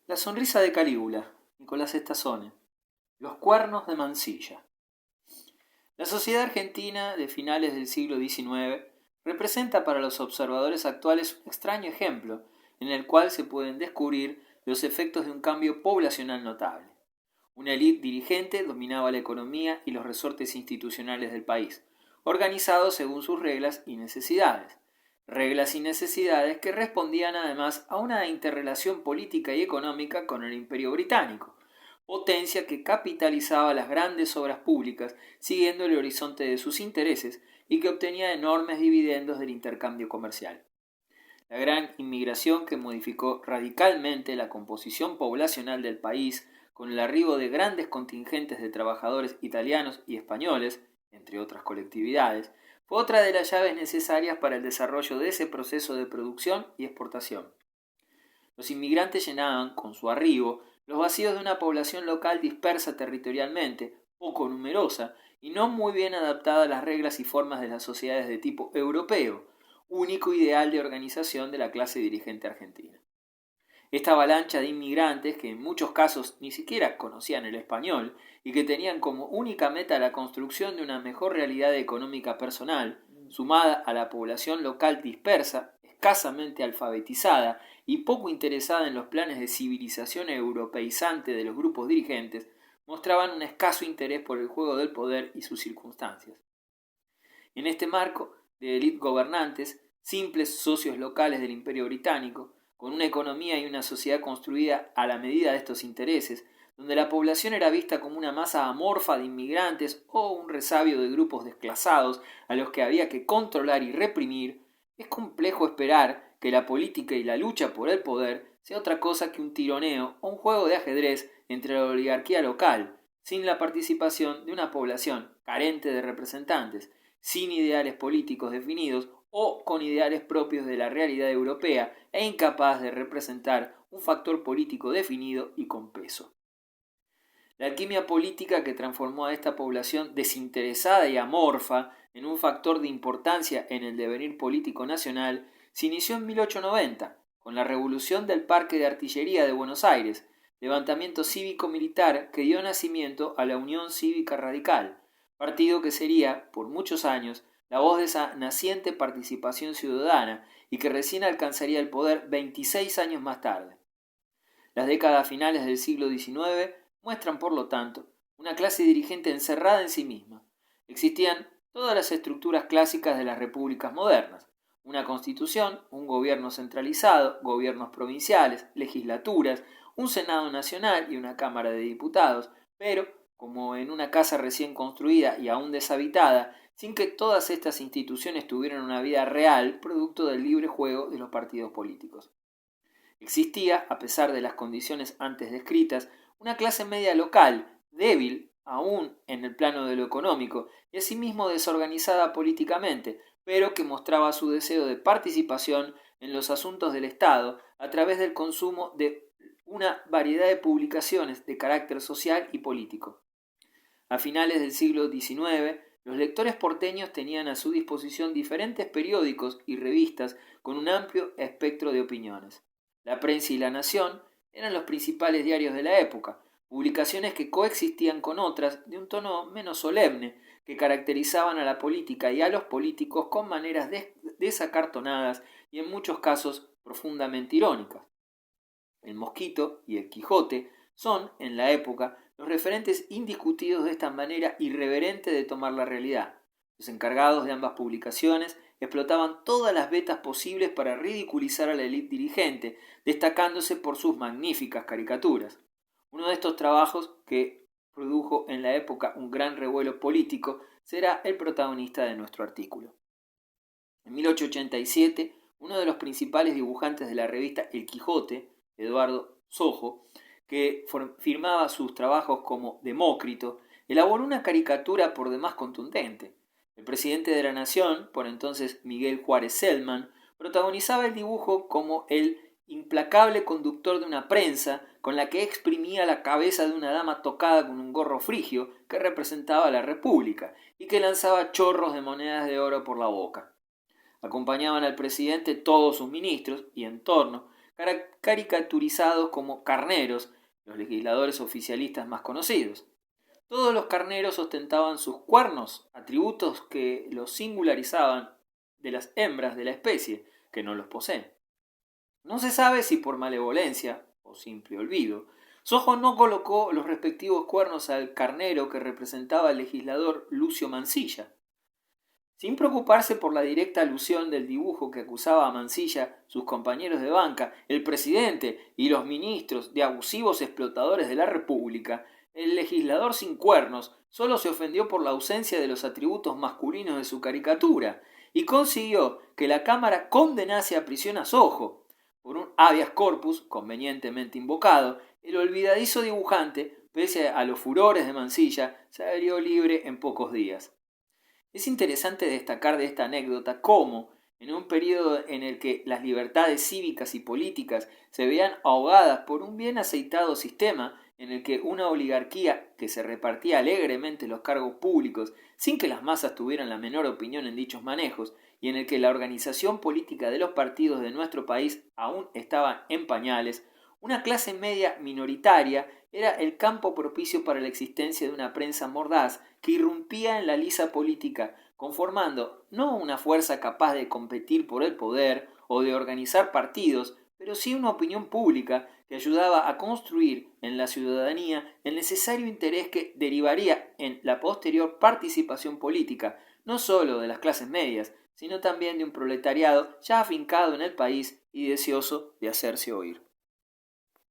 La sonrisa de Calígula, Nicolás Estazone. Los cuernos de Mansilla. La sociedad argentina de finales del siglo XIX representa para los observadores actuales un extraño ejemplo en el cual se pueden descubrir los efectos de un cambio poblacional notable. Una élite dirigente dominaba la economía y los resortes institucionales del país, organizados según sus reglas y necesidades. Reglas y necesidades que respondían además a una interrelación política y económica con el Imperio Británico, potencia que capitalizaba las grandes obras públicas siguiendo el horizonte de sus intereses y que obtenía enormes dividendos del intercambio comercial. La gran inmigración que modificó radicalmente la composición poblacional del país con el arribo de grandes contingentes de trabajadores italianos y españoles, entre otras colectividades, fue otra de las llaves necesarias para el desarrollo de ese proceso de producción y exportación. Los inmigrantes llenaban, con su arribo, los vacíos de una población local dispersa territorialmente, poco numerosa y no muy bien adaptada a las reglas y formas de las sociedades de tipo europeo, único ideal de organización de la clase dirigente argentina. Esta avalancha de inmigrantes, que en muchos casos ni siquiera conocían el español y que tenían como única meta la construcción de una mejor realidad económica personal, sumada a la población local dispersa, escasamente alfabetizada y poco interesada en los planes de civilización europeizante de los grupos dirigentes, mostraban un escaso interés por el juego del poder y sus circunstancias. En este marco de élite gobernantes, simples socios locales del Imperio Británico, con una economía y una sociedad construida a la medida de estos intereses, donde la población era vista como una masa amorfa de inmigrantes o un resabio de grupos desclasados a los que había que controlar y reprimir, es complejo esperar que la política y la lucha por el poder sea otra cosa que un tironeo o un juego de ajedrez entre la oligarquía local, sin la participación de una población carente de representantes, sin ideales políticos definidos o con ideales propios de la realidad europea e incapaz de representar un factor político definido y con peso. La alquimia política que transformó a esta población desinteresada y amorfa en un factor de importancia en el devenir político nacional se inició en 1890, con la revolución del Parque de Artillería de Buenos Aires, levantamiento cívico-militar que dio nacimiento a la Unión Cívica Radical, partido que sería, por muchos años, la voz de esa naciente participación ciudadana y que recién alcanzaría el poder 26 años más tarde. Las décadas finales del siglo XIX muestran, por lo tanto, una clase dirigente encerrada en sí misma. Existían todas las estructuras clásicas de las repúblicas modernas: una constitución, un gobierno centralizado, gobiernos provinciales, legislaturas, un Senado nacional y una Cámara de Diputados, pero, como en una casa recién construida y aún deshabitada, sin que todas estas instituciones tuvieran una vida real, producto del libre juego de los partidos políticos. Existía, a pesar de las condiciones antes descritas, una clase media local, débil aún en el plano de lo económico y asimismo desorganizada políticamente, pero que mostraba su deseo de participación en los asuntos del Estado a través del consumo de una variedad de publicaciones de carácter social y político. A finales del siglo XIX, los lectores porteños tenían a su disposición diferentes periódicos y revistas con un amplio espectro de opiniones. La Prensa y La Nación eran los principales diarios de la época, publicaciones que coexistían con otras de un tono menos solemne, que caracterizaban a la política y a los políticos con maneras desacartonadas y en muchos casos profundamente irónicas. El Mosquito y el Quijote son, en la época, los referentes indiscutidos de esta manera irreverente de tomar la realidad. Los encargados de ambas publicaciones explotaban todas las vetas posibles para ridiculizar a la élite dirigente, destacándose por sus magníficas caricaturas. Uno de estos trabajos, que produjo en la época un gran revuelo político, será el protagonista de nuestro artículo. En 1887, uno de los principales dibujantes de la revista El Quijote, Eduardo Sojo, que firmaba sus trabajos como Demócrito, elaboró una caricatura por demás contundente. El presidente de la Nación, por entonces Miguel Juárez Celman, protagonizaba el dibujo como el implacable conductor de una prensa con la que exprimía la cabeza de una dama tocada con un gorro frigio que representaba a la República y que lanzaba chorros de monedas de oro por la boca. Acompañaban al presidente todos sus ministros y entorno, caricaturizados como carneros, los legisladores oficialistas más conocidos. Todos los carneros ostentaban sus cuernos, atributos que los singularizaban de las hembras de la especie, que no los poseen. No se sabe si por malevolencia o simple olvido, Sojo no colocó los respectivos cuernos al carnero que representaba el legislador Lucio Mansilla. Sin preocuparse por la directa alusión del dibujo que acusaba a Mansilla, sus compañeros de banca, el presidente y los ministros de abusivos explotadores de la República, el legislador sin cuernos solo se ofendió por la ausencia de los atributos masculinos de su caricatura y consiguió que la Cámara condenase a prisión a Sojo. Por un habeas corpus convenientemente invocado, el olvidadizo dibujante, pese a los furores de Mansilla, salió libre en pocos días. Es interesante destacar de esta anécdota cómo, en un periodo en el que las libertades cívicas y políticas se veían ahogadas por un bien aceitado sistema en el que una oligarquía que se repartía alegremente los cargos públicos sin que las masas tuvieran la menor opinión en dichos manejos, y en el que la organización política de los partidos de nuestro país aún estaba en pañales, una clase media minoritaria era el campo propicio para la existencia de una prensa mordaz que irrumpía en la liza política, conformando no una fuerza capaz de competir por el poder o de organizar partidos, pero sí una opinión pública que ayudaba a construir en la ciudadanía el necesario interés que derivaría en la posterior participación política, no sólo de las clases medias, sino también de un proletariado ya afincado en el país y deseoso de hacerse oír.